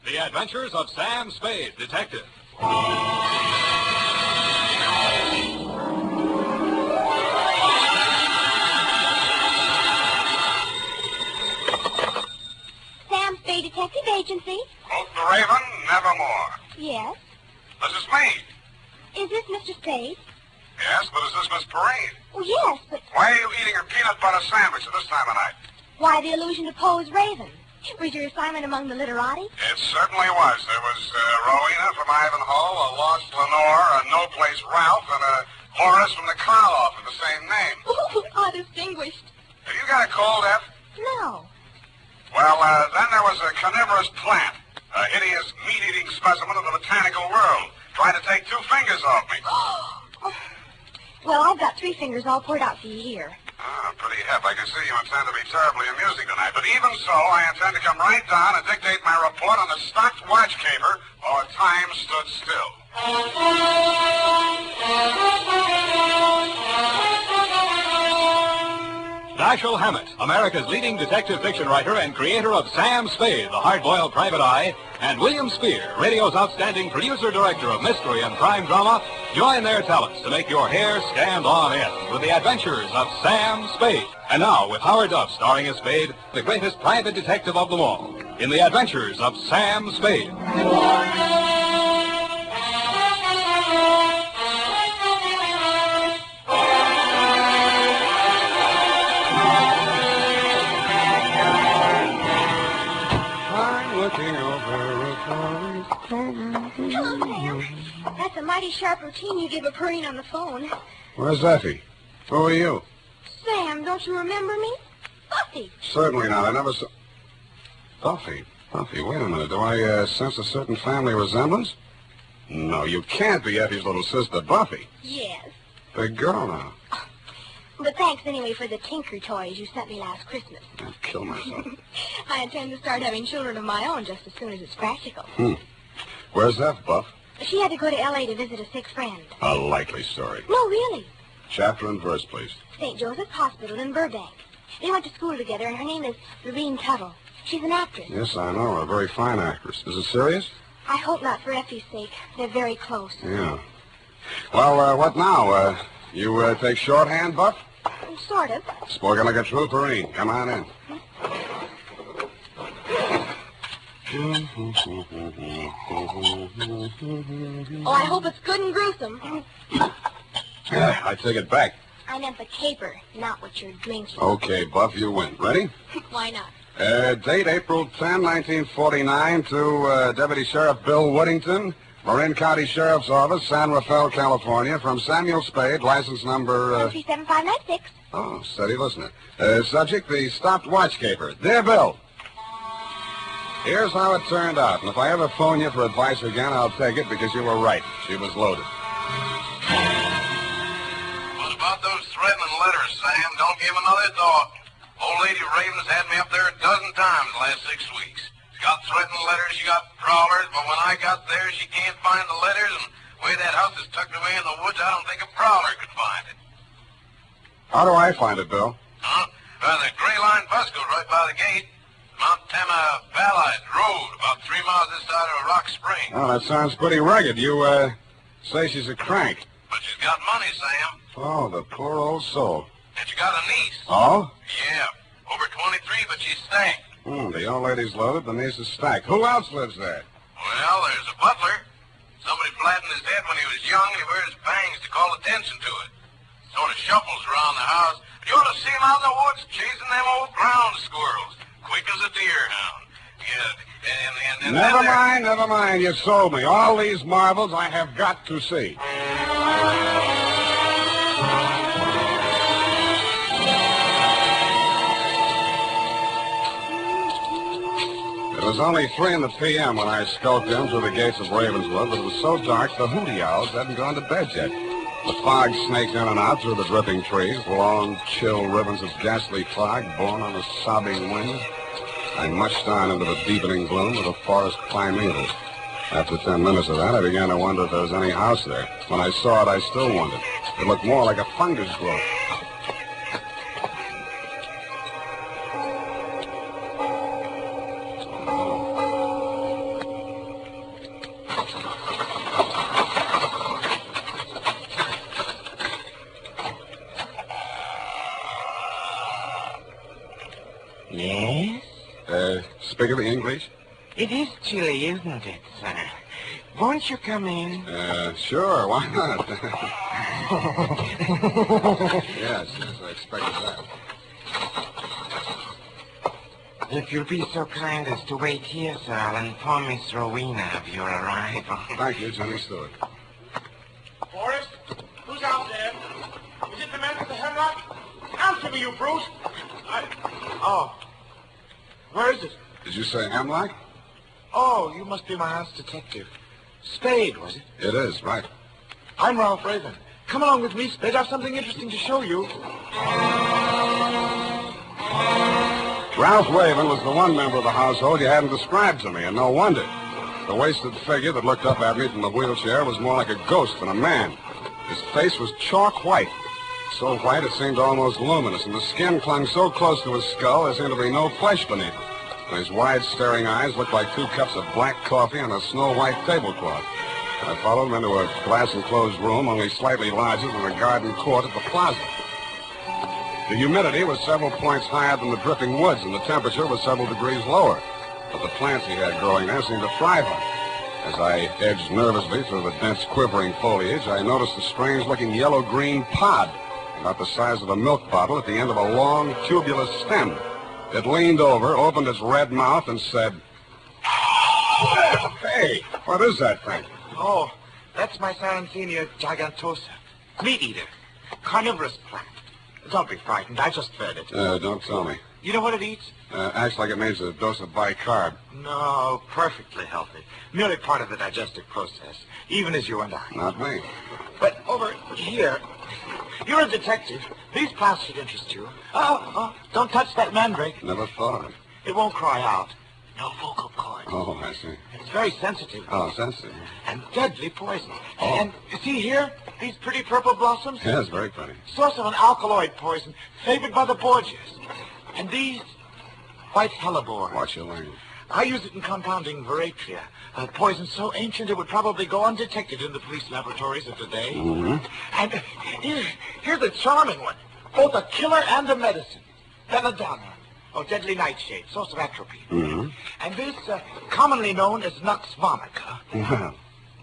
The Adventures of Sam Spade, Detective. Sam Spade Detective Agency. Quote the Raven, nevermore. Yes. This is me. Is this Mr. Spade? Yes, but is this Miss Perrine? Oh, yes, but Why are you eating a peanut butter sandwich at this time of night? why the allusion to Poe's Raven? Was your assignment among the literati? It certainly was. There was Rowena from Ivanhoe, a lost Lenore, a no-place Ralph, and a Horace from the Karloff with the same name. Oh, how distinguished. Have you got a cold, Eph? No. Well, then there was a carnivorous plant, a hideous meat-eating specimen of the botanical world, trying to take 2 fingers off me. Oh. Well, I've got 3 fingers all poured out for you here. Ah, pretty hip. I can see you intend to be terribly amusing tonight. But even so, I intend to come right down and dictate my report on the stocked watch caper while time stood still. Dashiell Hammett, America's leading detective fiction writer and creator of Sam Spade, the hard-boiled private eye, and William Spear, radio's outstanding producer-director of mystery and crime drama, join their talents to make your hair stand on end with the Adventures of Sam Spade. And now, with Howard Duff starring as Spade, the greatest private detective of them all, in the Adventures of Sam Spade. Hello, Sam. That's a mighty sharp routine you give a Perrine on the phone. Where's Effie? Who are you? Sam, don't you remember me? Buffy. Certainly not. I never saw... Buffy? Buffy, wait a minute. Do I sense a certain family resemblance? No, you can't be Effie's little sister, Buffy. Yes. Big girl now. But thanks anyway for the tinker toys you sent me last Christmas. I'd kill myself. I intend to start having children of my own just as soon as it's practical. Where's F, Buff? She had to go to L.A. to visit a sick friend. A likely story. No, really. Chapter and verse, please. St. Joseph's Hospital in Burbank. They went to school together, and her name is Lorene Tuttle. She's an actress. Yes, I know. A very fine actress. Is it serious? I hope not for Effie's sake. They're very close. Yeah. Well, what now? You take shorthand, Buff? Sort of. Spoken like a true Perrine. Come on in. Oh, I hope it's good and gruesome. I take it back. I meant the caper, not what you're drinking. Okay, Buff, you win. Ready? Why not? Date April 10, 1949 to Deputy Sheriff Bill Woodington, Marin County Sheriff's Office, San Rafael, California, from Samuel Spade, license number... 37596. Oh, steady listener. Subject, the stopped watch caper. Dear Bill, here's how it turned out, and if I ever phone you for advice again, I'll take it because you were right. She was loaded. What about those threatening letters, Sam? Don't give another thought. Old Lady Raven's had me up there a dozen times the last 6 weeks. She got threatening letters, she got prowlers, but when I got there, she can't find the letters, and the way that house is tucked away in the woods, I don't think a prowler could find it. How do I find it, Bill? Huh? Well, the Gray Line bus goes right by the gate. Mount Tama Valley Road, about 3 miles this side of Rock Spring. Oh, that sounds pretty rugged. You, say she's a crank. But she's got money, Sam. Oh, the poor old soul. And she got a niece. Oh? Yeah, over 23, but she's stacked. The old lady's loaded, the niece is stacked. Who else lives there? Well, there's a butler. Somebody flattened his head when he was young, and he wears bangs to call attention to it. Sort of shuffles around the house. You ought to see him out in the woods chasing them old ground squirrels. Quick as a deer hound. Yeah, and Never mind. You sold me. All these marvels I have got to see. It was only 3 in the p.m. when I skulked in through the gates of Ravenswood, but it was so dark the hooty owls hadn't gone to bed yet. The fog snaked in and out through the dripping trees, long, chill ribbons of ghastly fog borne on a sobbing wind. I mushed on into the deepening gloom of the forest primeval. After 10 minutes of that, I began to wonder if there was any house there. When I saw it, I still wondered. It looked more like a fungus growth. Speak of the English? It is chilly, isn't it, sir? Won't you come in? Sure, why not? Yes, I expected that. If you'll be so kind as to wait here, sir, I'll inform Miss Rowena of your arrival. Thank you, Jimmy Stewart. Boris, who's out there? Is it the man with the hemlock? Answer me, you brute. Oh. Where is it? Did you say Hemlock? Oh, you must be my aunt's detective. Spade, was it? It is, right. I'm Ralph Raven. Come along with me, Spade. I have something interesting to show you. Ralph Raven was the one member of the household you hadn't described to me, and no wonder. The wasted figure that looked up at me from the wheelchair was more like a ghost than a man. His face was chalk white. So white it seemed almost luminous, and the skin clung so close to his skull there seemed to be no flesh beneath it. And his wide, staring eyes looked like 2 cups of black coffee on a snow-white tablecloth. I followed him into a glass-enclosed room only slightly larger than the garden court at the plaza. The humidity was several points higher than the dripping woods, and the temperature was several degrees lower. But the plants he had growing there seemed to thrive on it. As I edged nervously through the dense, quivering foliage, I noticed a strange-looking yellow-green pod, about the size of a milk bottle at the end of a long, tubulous stem. It leaned over, opened its red mouth, and said, "Hey, what is that thing?" Oh, that's my Sarracenia gigantosa. Meat eater. Carnivorous plant. Don't be frightened. I just fed it. Don't tell me. You know what it eats? Acts like it needs a dose of bicarb. No, perfectly healthy. Merely part of the digestive process, even as you and I. Not me. But over here, you're a detective. These plants should interest you. Oh, don't touch that mandrake. Never thought of it. It won't cry out. No vocal cord. Oh, I see. It's very sensitive. Oh, sensitive. And deadly poison. Oh. And see here, these pretty purple blossoms? Yes, very pretty. Source of an alkaloid poison, favored by the Borgias. And these, white hellebore. Watch your language. I use it in compounding veratria, a poison so ancient it would probably go undetected in the police laboratories of today. Mm-hmm. And here's a charming one, both a killer and a medicine. Belladonna, or deadly nightshade, source of atropine. Mm-hmm. And this, commonly known as Nux vomica, Well,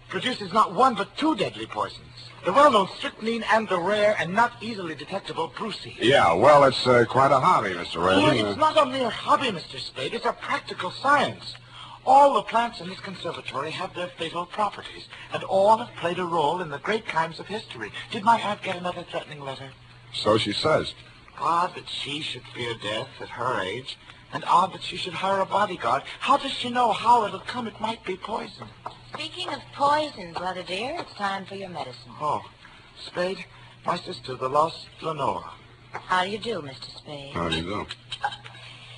produces not one but 2 deadly poisons. The well-known strychnine and the rare and not easily detectable brucine. yeah, well, it's quite a hobby, Mr. Well, Raven. it's not a mere hobby, Mr. Spade. It's a practical science. All the plants in this conservatory have their fatal properties, and all have played a role in the great crimes of history. Did my aunt get another threatening letter? So she says. Odd that she should fear death at her age, and odd that she should hire a bodyguard. How does she know how it'll come? It might be poison. Speaking of poison, brother dear, it's time for your medicine. Oh, Spade, my sister, the lost Lenora. How do you do, Mr. Spade? How do you do?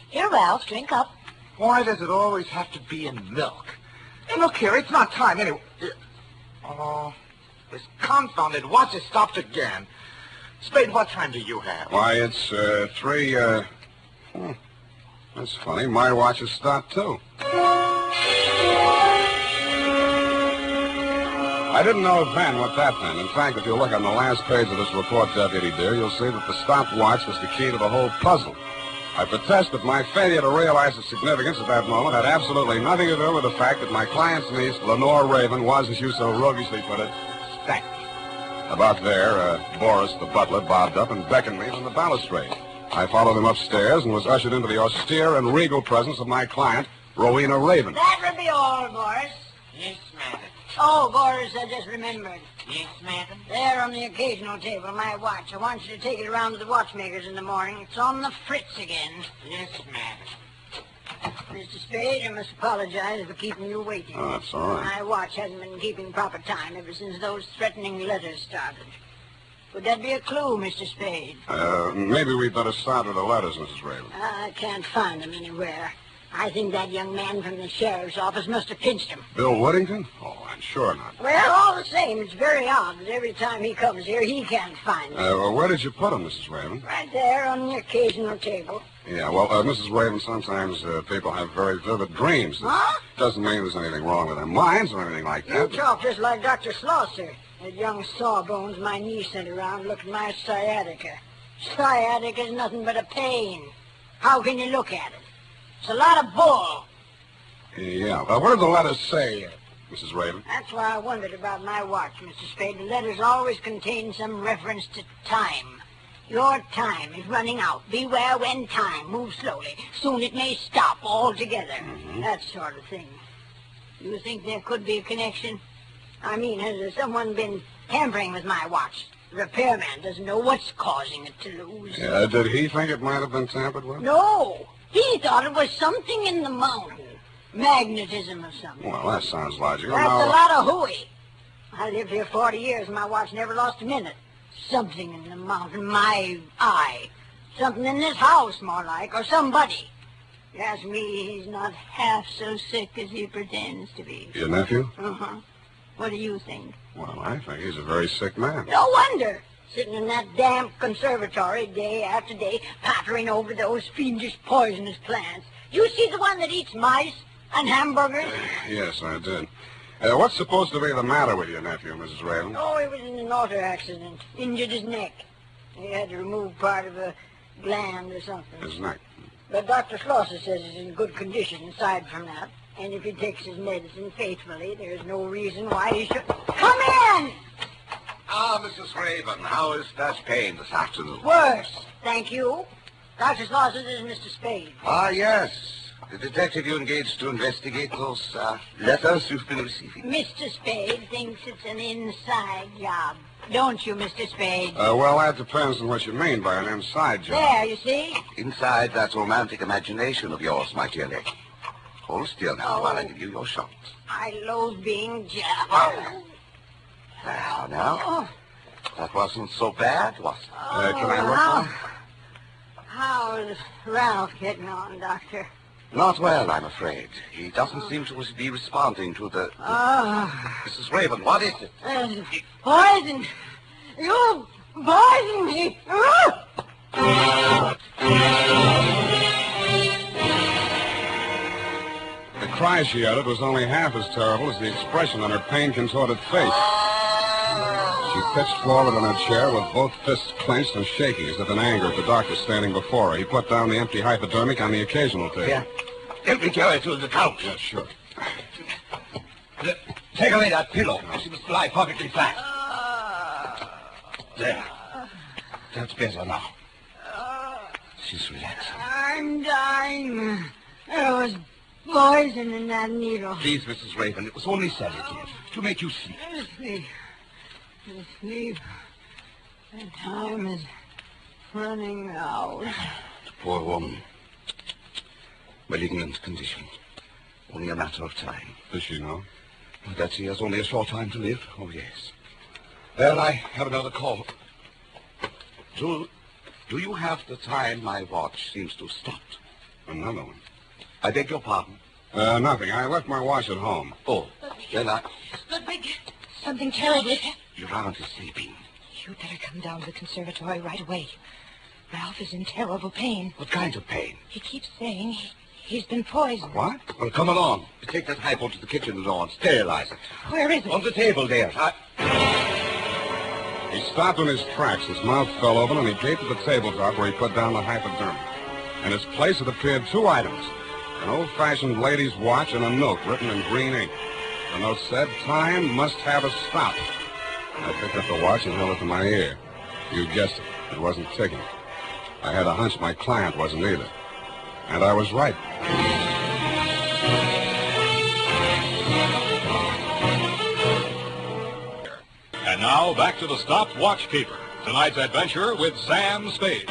Here, Ralph, drink up. Why does it always have to be in milk? Hey, look here, it's not time anyway. Oh, this confounded watch has stopped again. Spade, what time do you have? Why, it's 3, that's funny. My watch has stopped, too. I didn't know then what that meant. In fact, if you look on the last page of this report, Deputy dear, you'll see that the stopwatch was the key to the whole puzzle. I protest that my failure to realize its significance at that moment had absolutely nothing to do with the fact that my client's niece, Lenore Raven, was, as you so roguishly put it, stank. About there, Boris, the butler, bobbed up and beckoned me from the balustrade. I followed him upstairs and was ushered into the austere and regal presence of my client, Rowena Raven. That will be all, Boris. Yes, madam. Oh, Boris, I just remembered. Yes, madam. There on the occasional table, my watch. I want you to take it around to the watchmakers in the morning. It's on the fritz again. Yes, madam. Mr. Spade, I must apologize for keeping you waiting. Oh, that's all right. My watch hasn't been keeping proper time ever since those threatening letters started. Would that be a clue, Mr. Spade? Maybe we'd better start with the letters, Mrs. Raven. I can't find them anywhere. I think that young man from the sheriff's office must have pinched him. Bill Whittington? Oh, I'm sure not. Well, all the same, it's very odd that every time he comes here, he can't find them. Well, where did you put them, Mrs. Raven? Right there on the occasional table. Yeah, well, Mrs. Raven, sometimes people have very vivid dreams. Huh? Doesn't mean there's anything wrong with their minds or anything like You that. talk just like Dr. Slosser. That young sawbones my niece sent around looked at my sciatica. Sciatica's nothing but a pain. How can you look at it? It's a lot of bull. Yeah. Well, what did the letters say, Mrs. Raven? That's why I wondered about my watch, Mr. Spade. The letters always contain some reference to time. Your time is running out. Beware when time moves slowly. Soon it may stop altogether. That sort of thing. You think there could be a connection? I mean, has someone been tampering with my watch? The repairman doesn't know what's causing it to lose. Yeah, did he think it might have been tampered with? No. He thought it was something in the mountain. Magnetism or something. Well, that sounds logical. That's Now, a lot of hooey. I lived here 40 years and my watch never lost a minute. Something in the mountain, my eye. Something in this house, more like, or somebody. You ask me, he's not half so sick as he pretends to be. Your nephew? Uh-huh. What do you think? Well, I think he's a very sick man. No wonder. Sitting in that damp conservatory day after day, pattering over those fiendish poisonous plants. You see the one that eats mice and hamburgers? Yes, I did. What's supposed to be the matter with your nephew, Mrs. Raven? Oh, he was in an auto accident. Injured his neck. He had to remove part of a gland or something. His neck. But Dr. Schlosser says he's in good condition aside from that. And if he takes his medicine faithfully, there's no reason why he should... Come in! Ah, Mrs. Raven, how is that pain this afternoon? Worse, thank you. Dr. Schlosser, this is Mr. Spade. Ah, yes. The detective you engaged to investigate those letters you've been receiving. Mr. Spade thinks it's an inside job. Don't you, Mr. Spade? Well, that depends on what you mean by an inside job. There, you see? Inside that romantic imagination of yours, my dear Erich. Hold still now while I give you your shot. I loathe being jabbed. Now. That wasn't so bad, was it? Can I look how, on? how's Ralph getting on, Doctor? Not well, I'm afraid. He doesn't seem to be responding to the... Mrs. Raven, what is it? Poison! You poisoned me! The cry she uttered was only half as terrible as the expression on her pain-contorted face. She pitched forward in her chair with both fists clenched and shaking as if in anger at the doctor standing before her. He put down the empty hypodermic on the occasional table. Here, help me carry it to the couch. Yeah, sure. Take away that pillow. She must lie perfectly flat. There. That's better now. She's relaxing. I'm dying. There was poison in that needle. Please, Mrs. Raven, it was only sedative to make you sleep. Sleep. Sleep. The time is running out. The poor woman. Malignant condition. Only a matter of time. Does she know? That she has only a short time to live? Oh, yes. Well, I have another call. Do you have the time my watch seems to have stopped? Another one. I beg your pardon. Nothing. I left my watch at home. Oh, then Ludwig, something terrible. Your aunt is sleeping. You'd better come down to the conservatory right away. Ralph is in terrible pain. What kind of pain? He keeps saying he's been poisoned. What? Well, come along. Take that hypo to the kitchen door and sterilize it. Where is it? On the table there. He stopped in his tracks. His mouth fell open, and he gaped at the tabletop where he put down the hypodermic. In its place had appeared two items. An old-fashioned lady's watch and a note written in green ink. The note said, "Time must have a stop." I picked up the watch and held it to my ear. You guessed it. It wasn't ticking. I had a hunch my client wasn't either. And I was right. And now, back to the Stopped Watchkeeper. Tonight's adventure with Sam Spade.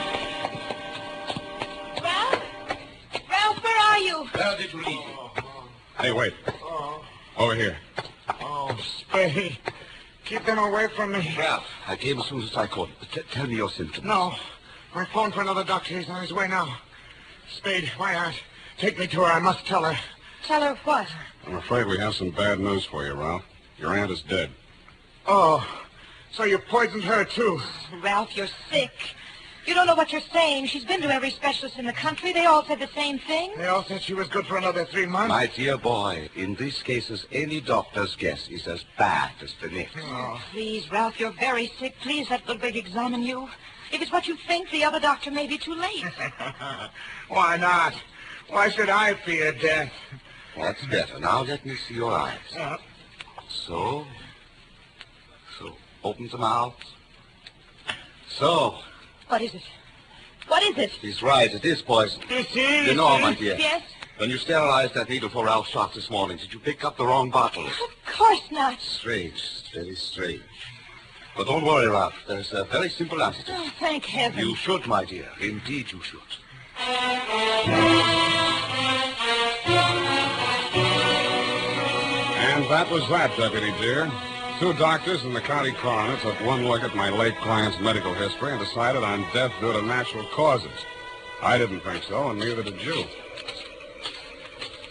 Ralph? Ralph, where are you? Where did you leave it? Hey, wait. Over here. Oh, Spade. Keep them away from me. Ralph, I came as soon as I could. Tell me your symptoms. No. I phoned for another doctor. He's on his way now. Spade, my aunt. Take me to her. I must tell her. Tell her what? I'm afraid we have some bad news for you, Ralph. Your aunt is dead. Oh, so you poisoned her, too. Ralph, you're sick. You don't know what you're saying. She's been to every specialist in the country. They all said the same thing. They all said she was good for another 3 months. My dear boy, in these cases, any doctor's guess is as bad as the next. Oh. Please, Ralph, you're very sick. Please let Ludwig examine you. If it's what you think, the other doctor may be too late. Why not? Why should I fear death? That's better. Now let me see your eyes. So. Open the mouth. So. What is it? What is it? He's right. It is poison. This is... You know, my dear. Yes? When you sterilized that needle for Ralph's shot this morning, did you pick up the wrong bottle? Of course not. Strange. Very strange. But don't worry, Ralph. There's a very simple antidote. Oh, thank heaven. You should, my dear. Indeed you should. And that was that, Deputy dear. 2 doctors and the county coroner took one look at my late client's medical history and decided on death due to natural causes. I didn't think so, and neither did you.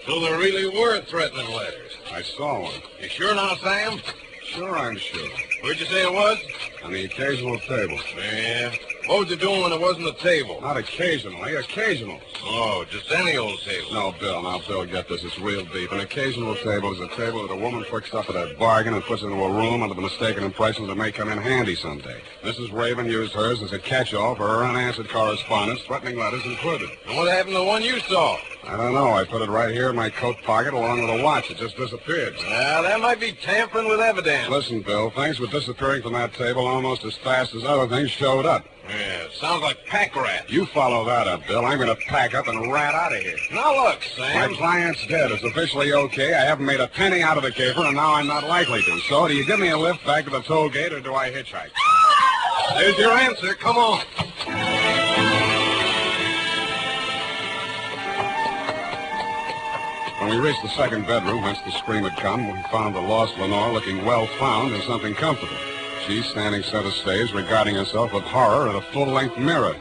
So there really were threatening letters. I saw one. You sure now, Sam? Sure, I'm sure. Where'd you say it was? On the occasional table. Yeah. What was you doing when it wasn't a table? Not occasionally, occasional. Oh, just any old table. No, Bill, get this. It's real deep. An occasional table is a table that a woman picks up at a bargain and puts into a room under the mistaken impression that it may come in handy someday. Mrs. Raven used hers as a catch-all for her unanswered correspondence, threatening letters included. And what happened to the one you saw? I don't know. I put it right here in my coat pocket along with a watch. It just disappeared. That might be tampering with evidence. Listen, Bill, things were disappearing from that table almost as fast as other things showed up. Yeah, sounds like pack rats. You follow that up, Bill. I'm going to pack up and rat out of here. Now look, Sam. My client's dead. It's officially okay. I haven't made a penny out of the caper, and now I'm not likely to. So, do you give me a lift back to the toll gate, or do I hitchhike? There's your answer. Come on. When we reached the second bedroom, whence the scream had come, we found the lost Lenore looking well found in something comfortable. She standing center stage, regarding herself with horror at a full-length mirror.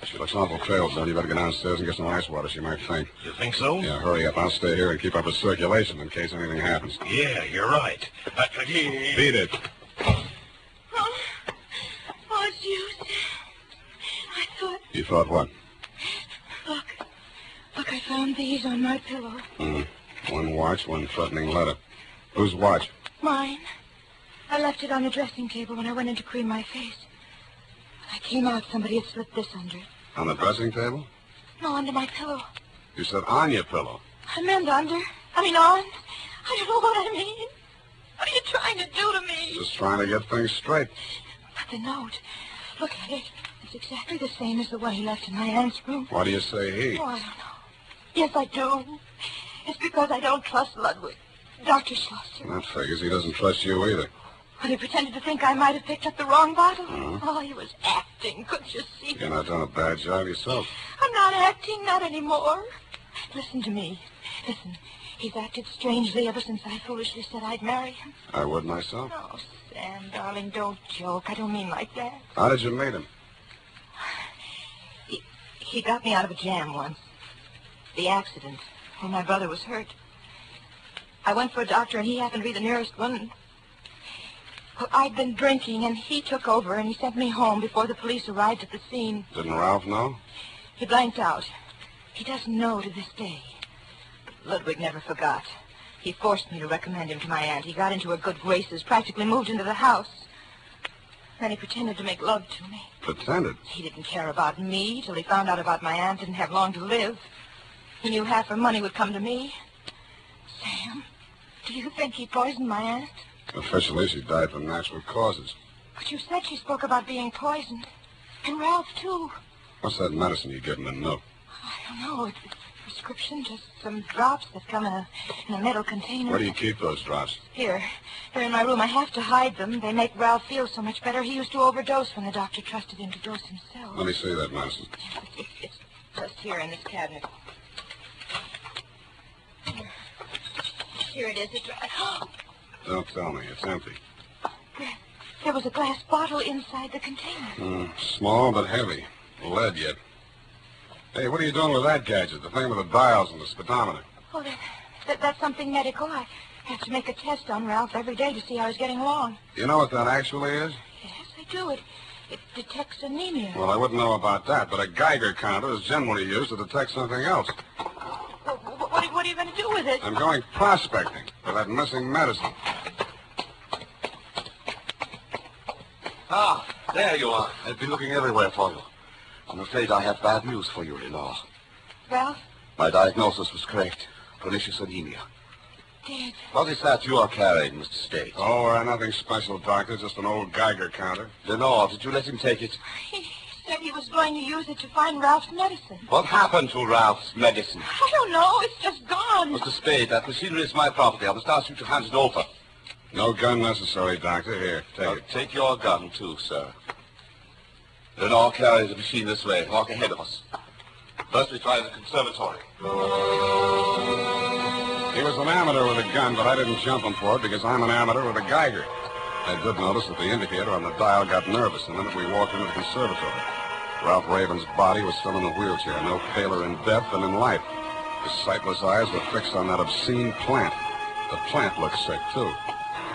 She looks awful pale, Bill. You better go downstairs and get some ice water. She might faint. You think so? Yeah, hurry up. I'll stay here and keep up with circulation in case anything happens. Yeah, you're right. Beat it. Oh, it's you, Sam. I thought... You thought what? Look, I found these on my pillow. One watch, one threatening letter. Whose watch? Mine. I left it on the dressing table when I went in to cream my face. When I came out, somebody had slipped this under it. On the dressing table? No, under my pillow. You said on your pillow. I meant under. On. I don't know what I mean. What are you trying to do to me? Just trying to get things straight. But the note. Look at it. It's exactly the same as the one he left in my aunt's room. Why do you say he? Oh, I don't know. Yes, I do. It's because I don't trust Ludwig. Dr. Schlosser. That figures. He doesn't trust you either. When he pretended to think I might have picked up the wrong bottle. Uh-huh. Oh, he was acting. Couldn't you see? You're not doing a bad job yourself. I'm not acting, not anymore. Listen to me. Listen, he's acted strangely ever since I foolishly said I'd marry him. I would myself. Oh, Sam, darling, don't joke. I don't mean like that. How did you meet him? He got me out of a jam once. The accident, when my brother was hurt. I went for a doctor, and he happened to be the nearest one. Well, I'd been drinking, and he took over, and he sent me home before the police arrived at the scene. Didn't Ralph know? He blanked out. He doesn't know to this day. Ludwig never forgot. He forced me to recommend him to my aunt. He got into her good graces, practically moved into the house. Then he pretended to make love to me. Pretended? He didn't care about me till he found out about my aunt didn't have long to live. He knew half her money would come to me. Sam, do you think he poisoned my aunt? Officially, she died from natural causes. But you said she spoke about being poisoned. And Ralph, too. What's that medicine you give in the note? I don't know. It's a prescription, just some drops that come in a metal container. Where do you keep those drops? Here in my room. I have to hide them. They make Ralph feel so much better. He used to overdose when the doctor trusted him to dose himself. Let me see that medicine. It's just here in this cabinet. Here it is. It's Don't tell me. It's empty. There was a glass bottle inside the container. Small but heavy. Lead yet. Hey, what are you doing with that gadget? The thing with the dials and the speedometer. Oh, that's something medical. I have to make a test on Ralph every day to see how he's getting along. You know what that actually is? Yes, I do. It detects anemia. Well, I wouldn't know about that, but a Geiger counter is generally used to detect something else. What are you going to do with it? I'm going prospecting for that missing medicine. Ah, there you are. I've been looking everywhere for you. I'm afraid I have bad news for you, Lenore. Ralph? My diagnosis was correct. Pernicious anemia. Dead. What is that you are carrying, Mr. Spade? Oh, nothing special, Doctor. Just an old Geiger counter. Lenore, did you let him take it? He said he was going to use it to find Ralph's medicine. What happened to Ralph's medicine? I don't know. It's just gone. Mr. Spade, that machinery is my property. I must ask you to hand it over. No gun necessary, Doctor. Here, take it. Take your gun, too, sir. Lenore, carry the machine this way. Walk ahead of us. First, we try the conservatory. He was an amateur with a gun, but I didn't jump him for it because I'm an amateur with a Geiger. I did notice that the indicator on the dial got nervous the minute we walked into the conservatory. Ralph Raven's body was still in a wheelchair, no paler in death than in life. His sightless eyes were fixed on that obscene plant. The plant looked sick, too.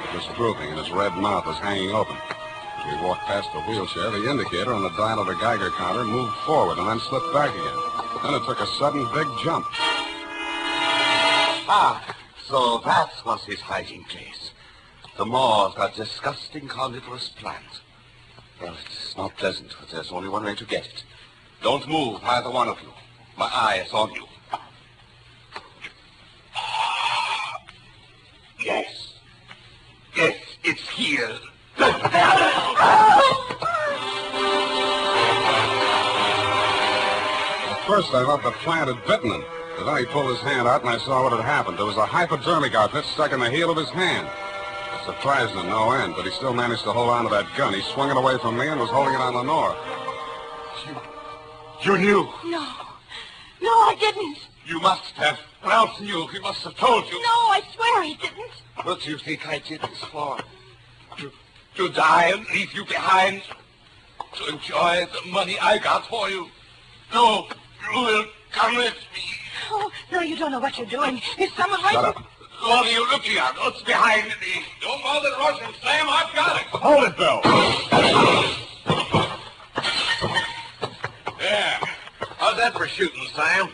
It was drooping, and his red mouth was hanging open. As we walked past the wheelchair, the indicator on the dial of the Geiger counter moved forward and then slipped back again. Then it took a sudden big jump. Ah, so that was his hiding place. The maw of that disgusting carnivorous plant. Well, it's not pleasant, but there's only one way to get it. Don't move, either one of you. My eye is on you. Yes. Yes, it's here. At first, I thought the plant had bitten him. But then he pulled his hand out, and I saw what had happened. There was a hypodermic outfit stuck in the heel of his hand. It surprised him no end, but he still managed to hold on to that gun. He swung it away from me and was holding it on Lenore. You knew. No, I didn't. You must have. Ralph knew. He must have told you. No, I swear he didn't. What do you think I did this for? To die and leave you behind? To enjoy the money I got for you? No, you will come with me. Oh, no, you don't know what you're doing. There's someone right Shut there. up. What are you looking at? What's behind me? Don't bother rushing, Sam. I've got it. Hold it, Bill. Yeah. How's that for shooting, Sam?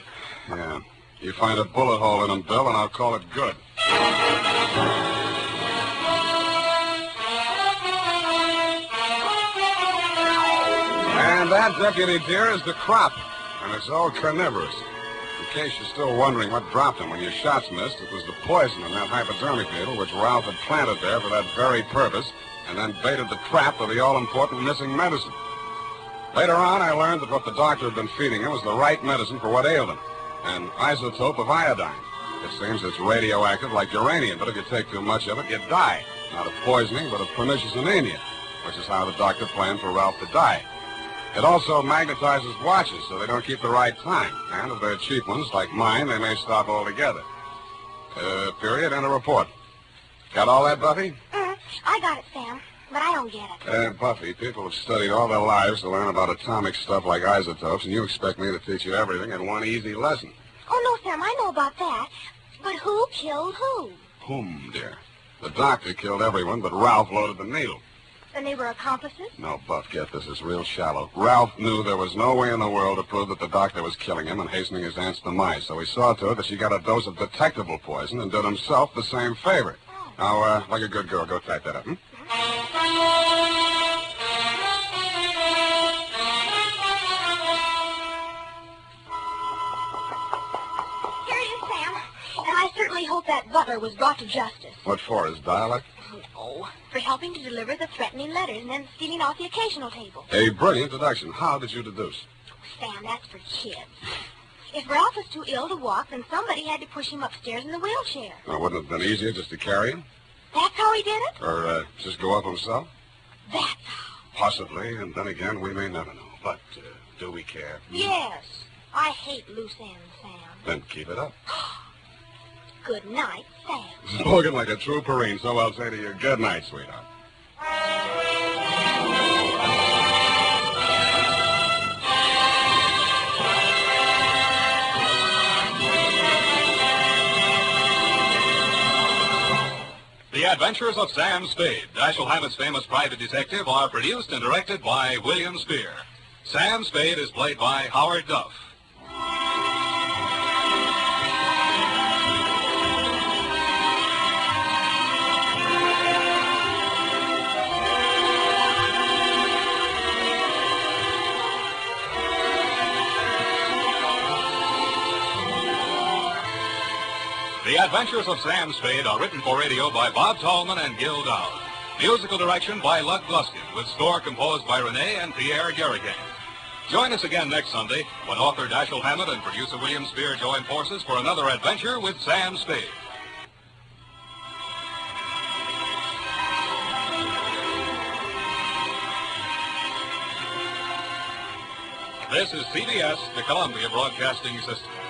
Yeah. You find a bullet hole in him, Bill, and I'll call it good. And that, deputy dear, is the crop. And it's all carnivorous. In case you're still wondering what dropped him when your shots missed, it was the poison in that hypodermic needle which Ralph had planted there for that very purpose and then baited the trap for the all-important missing medicine. Later on, I learned that what the doctor had been feeding him was the right medicine for what ailed him, an isotope of iodine. It seems it's radioactive like uranium, but if you take too much of it, you die. Not of poisoning, but of pernicious anemia, which is how the doctor planned for Ralph to die. It also magnetizes watches so they don't keep the right time. And if they're cheap ones, like mine, they may stop altogether. Period, and a report. Got all that, Buffy? I got it, Sam, but I don't get it. Buffy, people have studied all their lives to learn about atomic stuff like isotopes, and you expect me to teach you everything in one easy lesson. Oh, no, Sam, I know about that. But who killed who? Whom, dear? The doctor killed everyone, but Ralph loaded the needle. Then they were accomplices? No, Buff, get this. It's real shallow. Ralph knew there was no way in the world to prove that the doctor was killing him and hastening his aunt's demise, so he saw to it that she got a dose of detectable poison and did himself the same favor. Now, like a good girl, go type that up, Here it is, Sam. And I certainly hope that butler was brought to justice. What for, his dialect? Oh, for helping to deliver the threatening letters and then stealing off the occasional table. A brilliant deduction. How did you deduce? Sam, that's for kids. If Ralph was too ill to walk, then somebody had to push him upstairs in the wheelchair. Now, wouldn't it have been easier just to carry him? That's how he did it? Or just go up himself? That's how. Possibly, and then again, we may never know. But do we care? Yes. I hate loose ends, Sam. Then keep it up. Good night, Sam. Spoken like a true Marine, so I'll say to you, good night, sweetheart. The Adventures of Sam Spade, Dashiell Hammett's famous private detective, are produced and directed by William Spear. Sam Spade is played by Howard Duff. The Adventures of Sam Spade are written for radio by Bob Tallman and Gil Dowd. Musical direction by Luck Gluskin, with score composed by Renee and Pierre Garrigan. Join us again next Sunday when author Dashiell Hammett and producer William Spear join forces for another adventure with Sam Spade. This is CBS, the Columbia Broadcasting System.